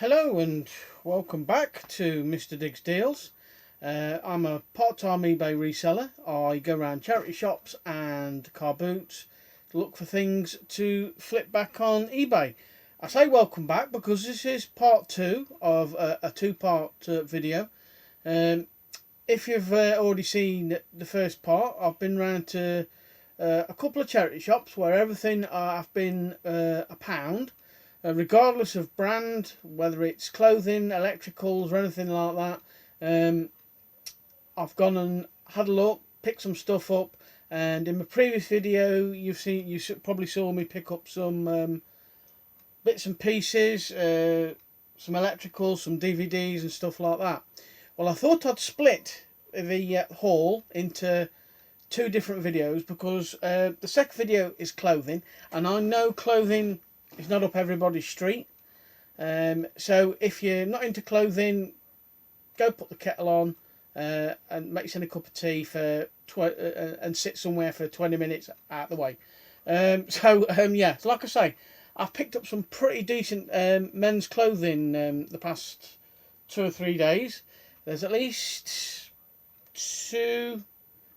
Hello and welcome back to Mr. Diggs Deals. I'm a part-time eBay reseller. I go around charity shops and car boots to look for things to flip back on eBay. I say welcome back because this is part 2 of a two-part video. If you've already seen the first part, I've been round to a couple of charity shops where everything have been £1. Regardless of brand, whether it's clothing, electricals or anything like that. I've gone and had a look, picked some stuff up, and in my previous video you probably saw me pick up some bits and pieces, some electricals, some DVDs and stuff like that. Well, I thought I'd split the haul into 2 different videos because the second video is clothing, and I know clothing is not up everybody's street. So if you're not into clothing, go put the kettle on and make yourself a cup of tea and sit somewhere for 20 minutes out of the way. Yeah, so like I say, I've picked up some pretty decent men's clothing the past 2 or 3 days. There's at least 2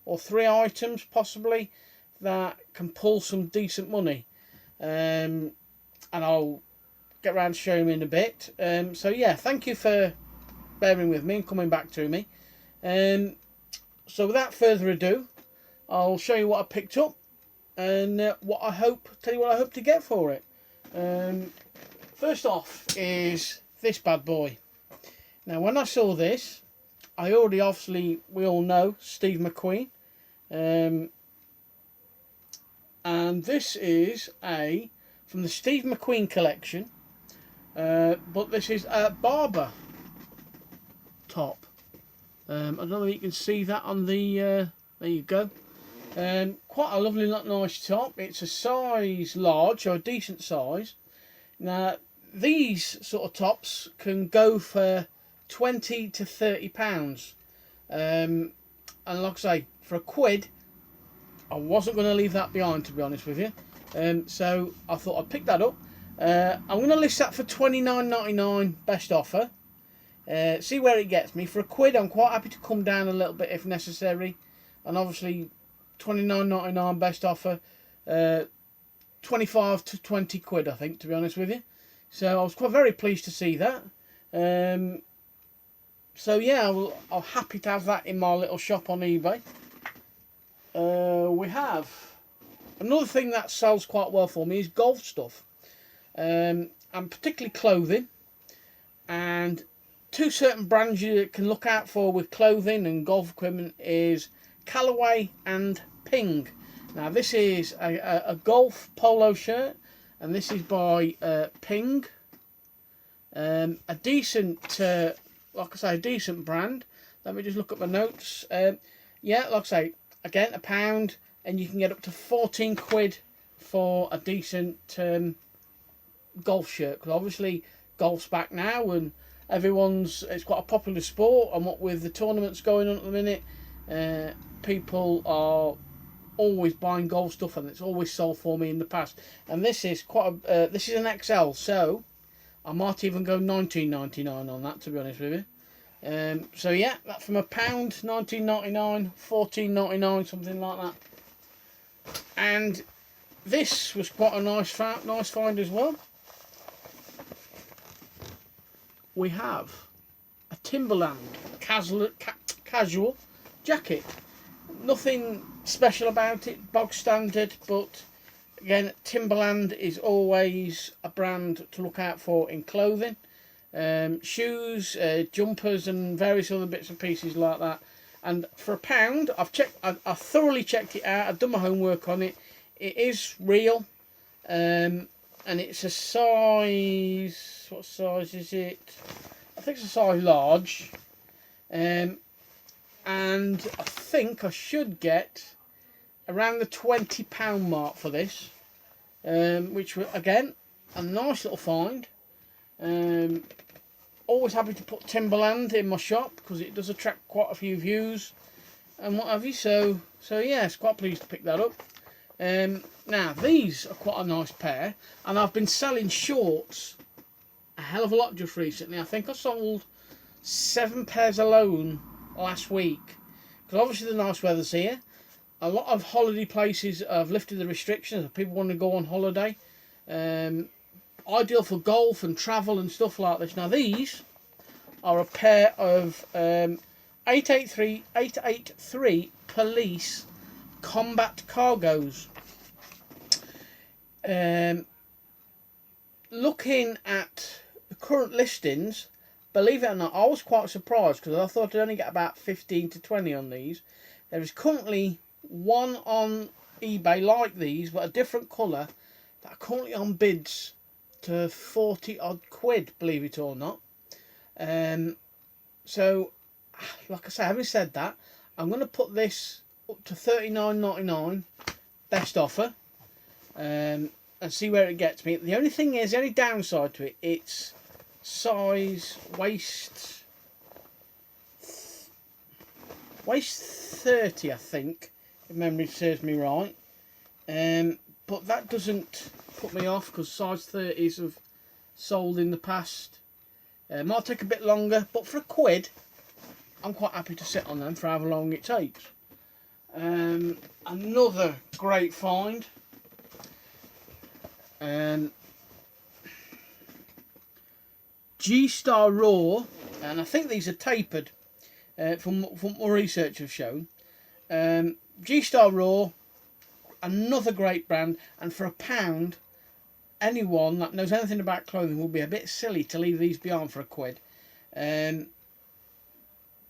or 3 items possibly that can pull some decent money. And I'll get around to showing you in a bit. So yeah, thank you for bearing with me and coming back to me. So without further ado, I'll show you what I picked up and tell you what I hope to get for it. First off is this bad boy. Now when I saw this, we all know Steve McQueen. And this is from the Steve McQueen collection, but this is a Barber top. I don't know if you can see that on the, there you go. Quite a lovely, nice top. It's a size large, or a decent size. Now, these sort of tops can go for £20 to £30. And like I say, for £1, I wasn't going to leave that behind, to be honest with you. So I thought I'd pick that up. I'm going to list that for £29.99 best offer. See where it gets me. For £1, I'm quite happy to come down a little bit if necessary. And obviously, £29.99 best offer. 25 to 20 quid, I think, to be honest with you. So I was quite very pleased to see that. So yeah, I'm happy to have that in my little shop on eBay. We have another thing that sells quite well for me is golf stuff, and particularly clothing. And 2 certain brands you can look out for with clothing and golf equipment is Callaway and Ping. Now this is a golf polo shirt, and this is by Ping. A decent, like I say, a decent brand. Let me just look at my notes. Yeah, like I say, again, £1, and you can get up to 14 quid for a decent golf shirt. Because obviously golf's back now, and it's quite a popular sport. And what with the tournaments going on at the minute, people are always buying golf stuff, and it's always sold for me in the past. And this is this is an XL, so I might even go £19.99 on that, to be honest with you. So yeah, that's from £1, £19.99, £14.99, something like that. And this was quite a nice find as well. We have a Timberland casual jacket. Nothing special about it, bog standard, but again, Timberland is always a brand to look out for in clothing. Shoes, jumpers and various other bits and pieces like that. And for £1, I've thoroughly checked it out. I've done my homework on it. It is real, and it's a size. What size is it? I think it's a size large. And I think I should get around the £20 mark for this, which again, a nice little find. Always happy to put Timberland in my shop because it does attract quite a few views and what have you. So yes, quite pleased to pick that up. Now these are quite a nice pair, and I've been selling shorts hell of a lot just recently. I think I sold 7 pairs alone last week. Because obviously the nice weather's here. A lot of holiday places have lifted the restrictions. If people want to go on holiday. Ideal for golf and travel and stuff like this. Now these are a pair of 883 police combat cargos. Looking at the current listings, believe it or not, I was quite surprised because I thought I'd only get about 15 to 20 on these. There is currently one on eBay like these, but a different colour, that are currently on bids to 40 odd quid, believe it or not. So, like I say, having said that, I'm going to put this up to $39.99, best offer, and see where it gets me. The only thing is, the only downside to it, it's size waist 30, I think, if memory serves me right. But that doesn't put me off because size 30s have sold in the past. Might take a bit longer, but for a quid, I'm quite happy to sit on them for however long it takes. Another great find. G-Star Raw, and I think these are tapered from what my research has shown. G-Star Raw, another great brand, and for £1, anyone that knows anything about clothing will be a bit silly to leave these behind for a quid.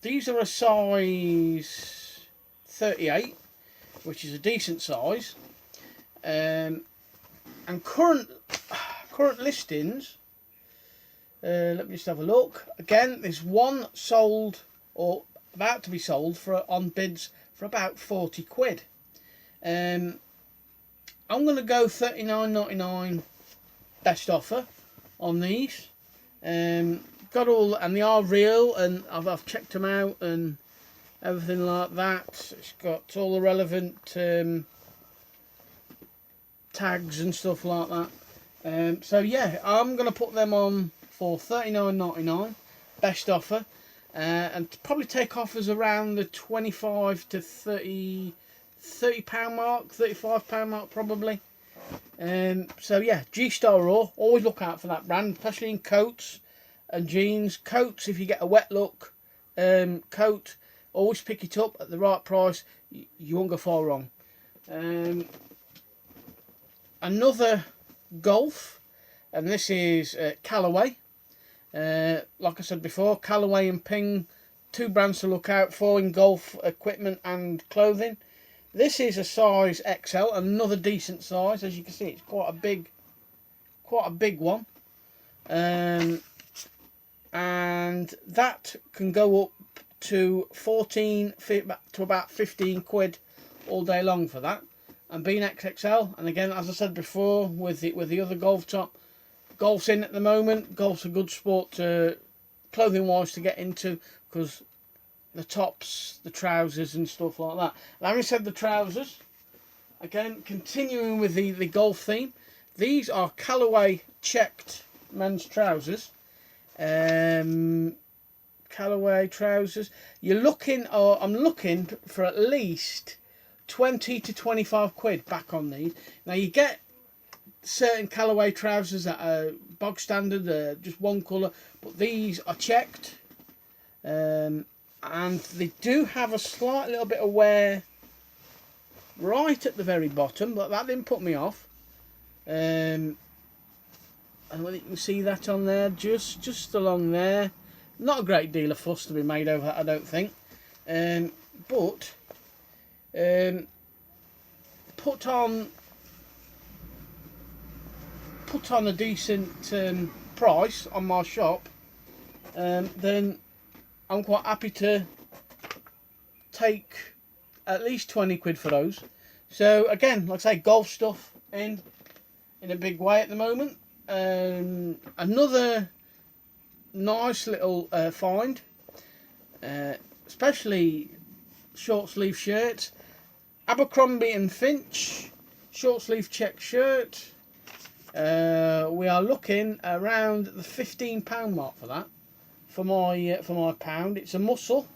These are a size 38, which is a decent size. And current listings, let me just have a look. Again, there's one sold or about to be sold for on bids for about 40 quid. I'm going to go $39.99 best offer on these. Got all, and they are real, and I've checked them out and everything like that. It's got all the relevant tags and stuff like that. So yeah, I'm going to put them on for $39.99 best offer, and probably take offers around the 25 to 30 £30 mark, £35 mark probably. So yeah, G-Star Raw, always look out for that brand, especially in coats and jeans. Coats, if you get a wet look coat, always pick it up at the right price. You won't go far wrong. Another golf, and this is Callaway. Like I said before, Callaway and Ping, two brands to look out for in golf equipment and clothing. This is a size XL, another decent size. As you can see, it's quite a big one. And that can go up to 14 to about 15 quid all day long for that. And being XXL, and again, as I said before, with the other golf top, golf's in at the moment. Golf's a good sport to, clothing wise, to get into, because the tops, the trousers and stuff like that. And having said the trousers, again, continuing with the golf theme, these are Callaway checked men's trousers. Callaway trousers. You're looking, or I'm looking for at least 20 to 25 quid back on these. Now you get certain Callaway trousers that are bog standard, just one colour, but these are checked. And they do have a slight little bit of wear right at the very bottom, but that didn't put me off. And you can see that on there, just along there. Not a great deal of fuss to be made over that, I don't think. But put on a decent price on my shop, then I'm quite happy to take at least 20 quid for those. So again, like I say, golf stuff in a big way at the moment. Another nice little find, especially short sleeve shirts. Abercrombie and Finch short sleeve check shirt. We are looking around the £15 mark for that. For my pound, it's a muscle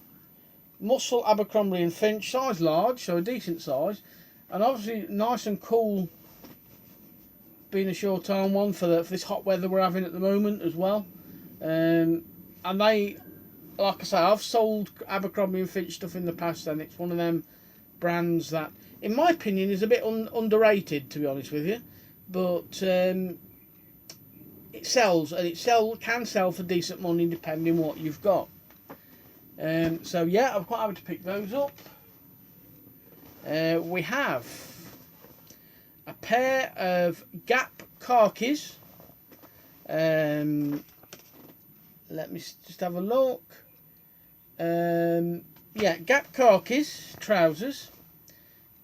Abercrombie and Finch, size large, so a decent size, and obviously nice and cool, being a short arm one for this hot weather we're having at the moment as well. And they, like I say, I've sold Abercrombie and Finch stuff in the past, and it's one of them brands that, in my opinion, is a bit underrated, to be honest with you. But it sells, and can sell for decent money depending what you've got. So yeah, I'm quite happy to pick those up. We have a pair of Gap khakis. Let me just have a look. Yeah, Gap khakis trousers.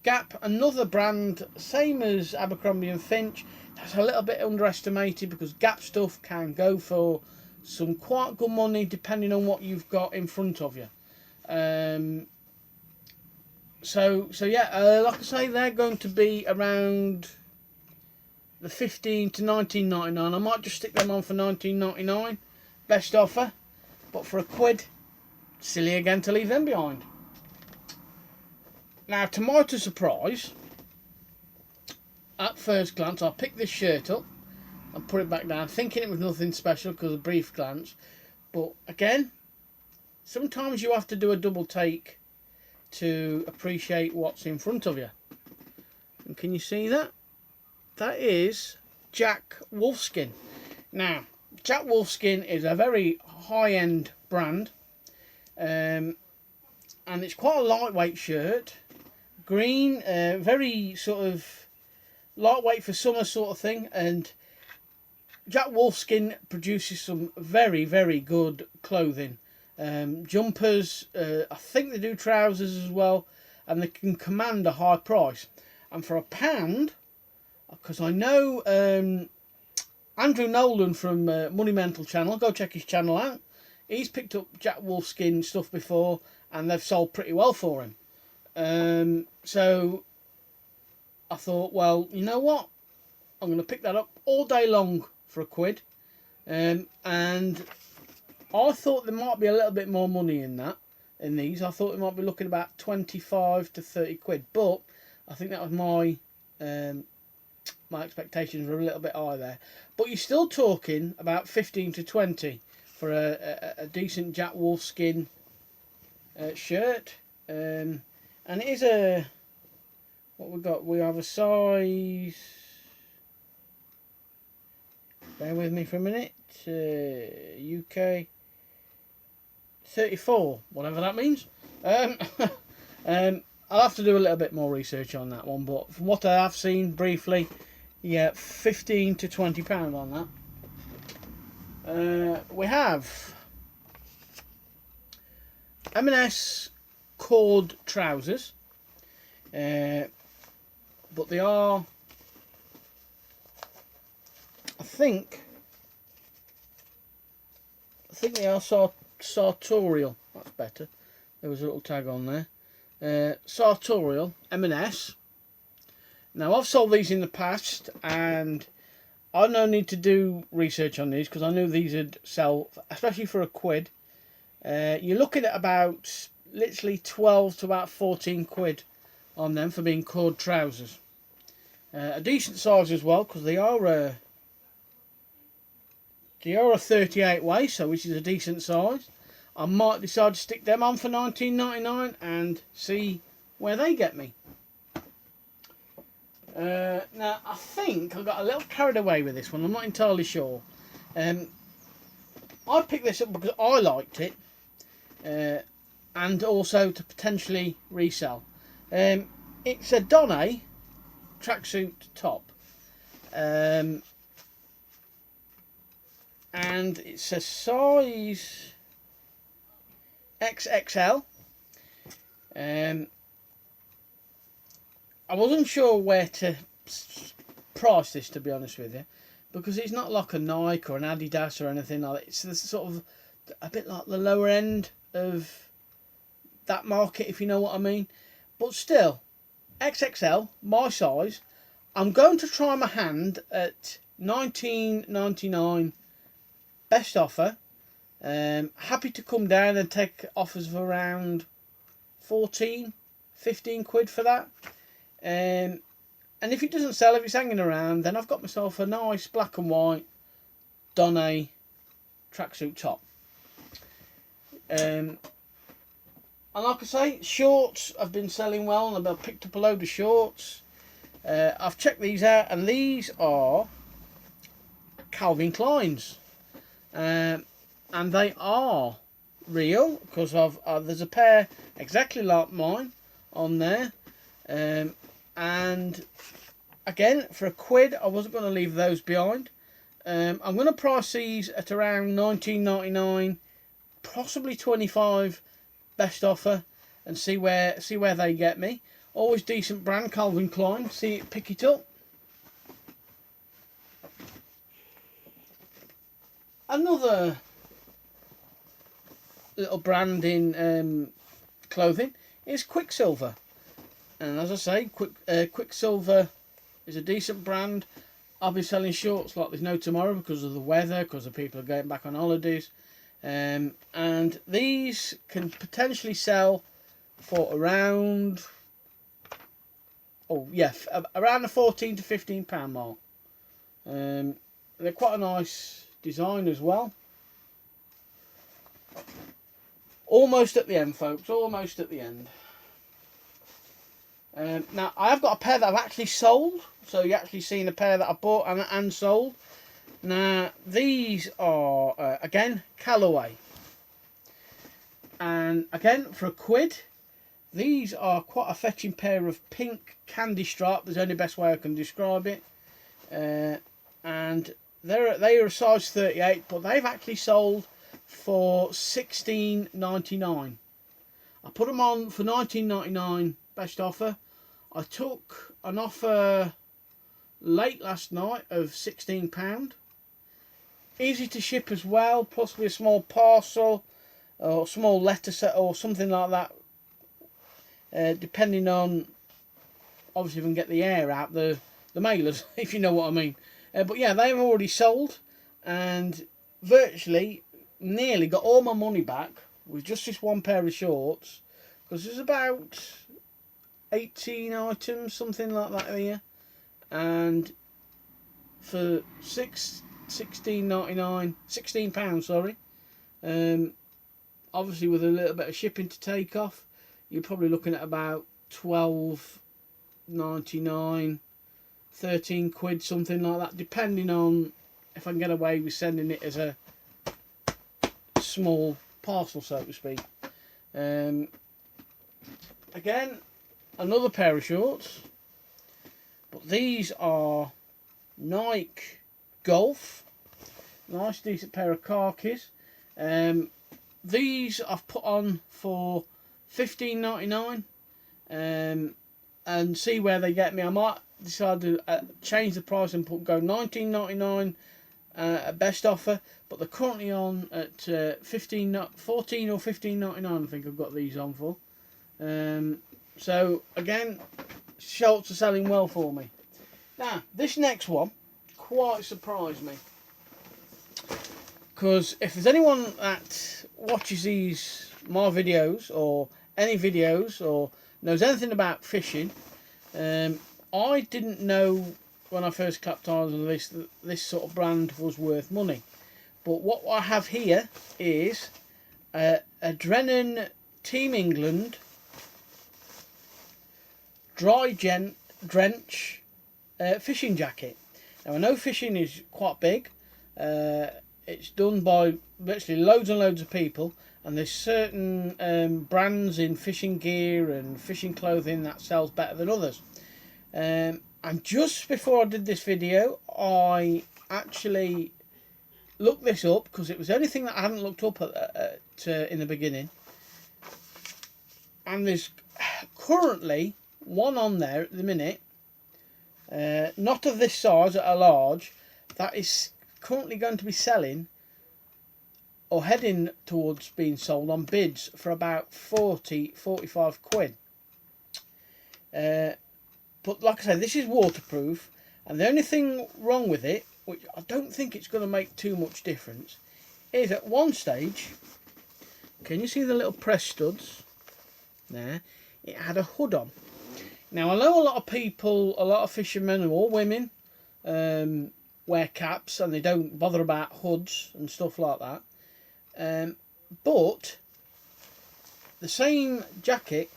Gap, another brand, same as Abercrombie and Finch. That's a little bit underestimated because Gap stuff can go for some quite good money depending on what you've got in front of you. So yeah, like I say, they're going to be around the $15 to $19.99. I might just stick them on for $19.99, best offer. But for £1, silly again to leave them behind. Now, to my surprise, at first glance, I picked this shirt up and put it back down, thinking it was nothing special because of a brief glance. But again, sometimes you have to do a double take to appreciate what's in front of you. And can you see that? That is Jack Wolfskin. Now, Jack Wolfskin is a very high-end brand, and it's quite a lightweight shirt. Green, very sort of lightweight for summer sort of thing, and Jack Wolfskin produces some very, very good clothing. Jumpers, I think they do trousers as well, and they can command a high price. And for £1, because I know Andrew Nolan from Money Mental channel, go check his channel out. He's picked up Jack Wolfskin stuff before, and they've sold pretty well for him. So I thought, well, you know what? I'm going to pick that up all day long for £1. And I thought there might be a little bit more money in these. I thought we might be looking about 25 to 30 quid, but I think that was my expectations were a little bit high there. But you're still talking about 15 to 20 for a decent Jack Wolfskin shirt. And it is a, what we got? We have a size, bear with me for a minute, UK 34, whatever that means. I'll have to do a little bit more research on that one, but from what I have seen briefly, yeah, £15 to £20 on that. We have M&S cord trousers, but they are, I think they are sartorial. That's better. There was a little tag on there. Sartorial M&S. Now, I've sold these in the past, and I no need to do research on these because I knew these would sell, especially for £1. You're looking at about literally 12 to about 14 quid on them for being cord trousers. A decent size as well, because they are a 38 waist, so which is a decent size. I might decide to stick them on for $19.99 and see where they get me. Now, I think I got a little carried away with this one. I'm not entirely sure. I picked this up because I liked it, and also to potentially resell. It's a Donne tracksuit top, and it's a size XXL. I wasn't sure where to price this, to be honest with you, because it's not like a Nike or an Adidas or anything like that. It's sort of a bit like the lower end of that market, if you know what I mean. But still, XXL, my size. I'm going to try my hand at £19.99 best offer. Happy to come down and take offers of around 15 quid for that. And if it doesn't sell, if it's hanging around, then I've got myself a nice black and white Donne tracksuit top. And like I say, shorts have been selling well, and I've picked up a load of shorts. I've checked these out, and these are Calvin Klein's. And they are real, because there's a pair exactly like mine on there. And again, for £1, I wasn't going to leave those behind. I'm going to price these at around £19.99, possibly £25 best offer, and see where they get me. Always decent brand, Calvin Klein. Pick it up. Another little brand in clothing is Quicksilver. And as I say, Quicksilver is a decent brand. I'll be selling shorts like there's no tomorrow because of the weather, because the people are going back on holidays. And these can potentially sell for around the £14 to £15 mark. They're quite a nice design as well. Almost at the end, folks, almost at the end. Now, I have got a pair that I've actually sold. So you're actually seeing a pair that I bought and sold. Now, these are, again, Callaway. And again, for £1, these are quite a fetching pair of pink candy stripe. There's only the best way I can describe it. And they are a size 38, but they've actually sold for £16.99. I put them on for £19.99 best offer. I took an offer late last night of £16. Easy to ship as well, possibly a small parcel or small letter set or something like that, depending on, obviously, if I can get the air out the mailers, if you know what I mean. But yeah, they've already sold, and virtually nearly got all my money back with just this one pair of shorts, because there's about 18 items, something like that here, and for £16.99, sorry, obviously with a little bit of shipping to take off, you're probably looking at about £12.99, 13 quid, something like that, depending on if I can get away with sending it as a small parcel, so to speak. Again, another pair of shorts, but these are Nike Golf. Nice decent pair of khakis. These I've put on for £15.99, and see where they get me. I might decide to change the price and go £19.99 at best offer, but they're currently on at £14 or £15.99. I think I've got these on for. So again, shorts are selling well for me. Now, this next one quite surprised me, because if there's anyone that watches my videos or any videos or knows anything about fishing, I didn't know when I first clapped eyes on this that this sort of brand was worth money. But what I have here is a Drennan Team England dry drench fishing jacket. Now, I know fishing is quite big. It's done by virtually loads and loads of people, and there's certain brands in fishing gear and fishing clothing that sells better than others. And just before I did this video, I actually looked this up, because it was the only thing that I hadn't looked up in the beginning. And there's currently one on there at the minute, not of this size, at a large, that is currently going to be selling or heading towards being sold on bids for about 45 quid. But like I said, this is waterproof, and the only thing wrong with it which I don't think it's going to make too much difference, is at one stage, can you see the little press studs there? It had a hood on. Now I know a lot of people, a lot of fishermen or women wear caps and they don't bother about hoods and stuff like that. But the same jacket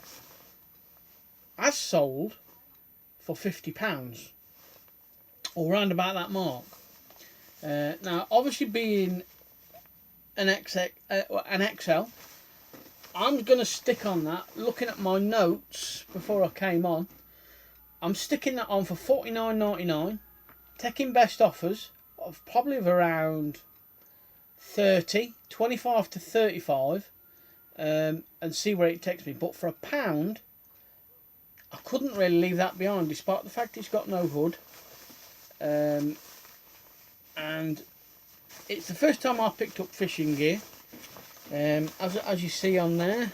has sold for £50 or round about that mark. Now obviously being an XL, I'm going to stick on that. Looking at my notes before I came on, I'm sticking that on for $49.99, taking best offers of probably around 25 to 35, and see where it takes me. But for £1, I couldn't really leave that behind, despite the fact it's got no hood. And it's the first time I picked up fishing gear. As you see on there,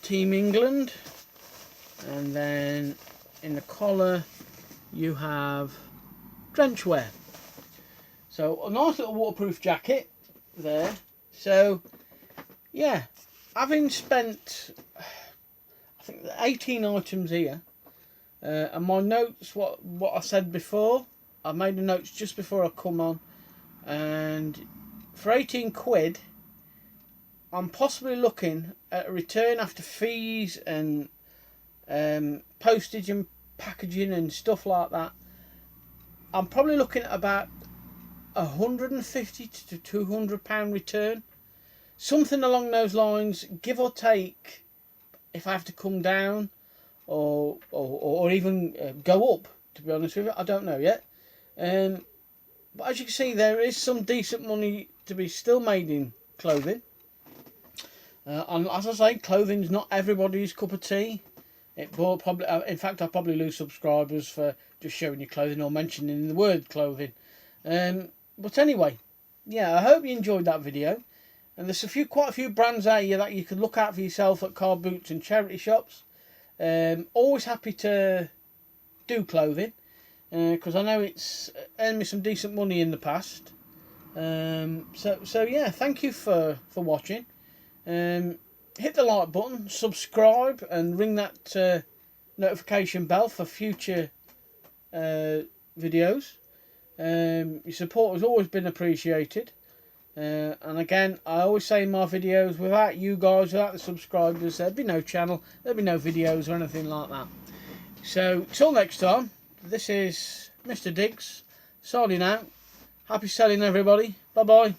Team England, and then in the collar you have Drenchwear. So a nice little waterproof jacket there. So yeah, having spent I think 18 items here, and my notes, what I said before, I made the notes just before I come on, and for 18 quid I'm possibly looking at a return after fees and postage and packaging and stuff like that. I'm probably looking at about £150 to £200 return, something along those lines, give or take, if I have to come down or even go up, to be honest with you. I don't know yet. But as you can see, there is some decent money to be still made in clothing. And as I say, clothing's not everybody's cup of tea. It will probably, in fact, I'll probably lose subscribers for just showing you clothing or mentioning the word clothing. But anyway, yeah, I hope you enjoyed that video. And there's quite a few brands out here that you can look out for yourself at car boots and charity shops. Always happy to do clothing, because I know it's earned me some decent money in the past. So yeah, thank you for watching. Hit the like button, subscribe, and ring that notification bell for future videos. Your support has always been appreciated. And again, I always say in my videos, without you guys, without the subscribers, there'd be no channel, there'd be no videos or anything like that. So till next time, this is Mr. Diggs signing out. Happy selling, everybody. Bye bye.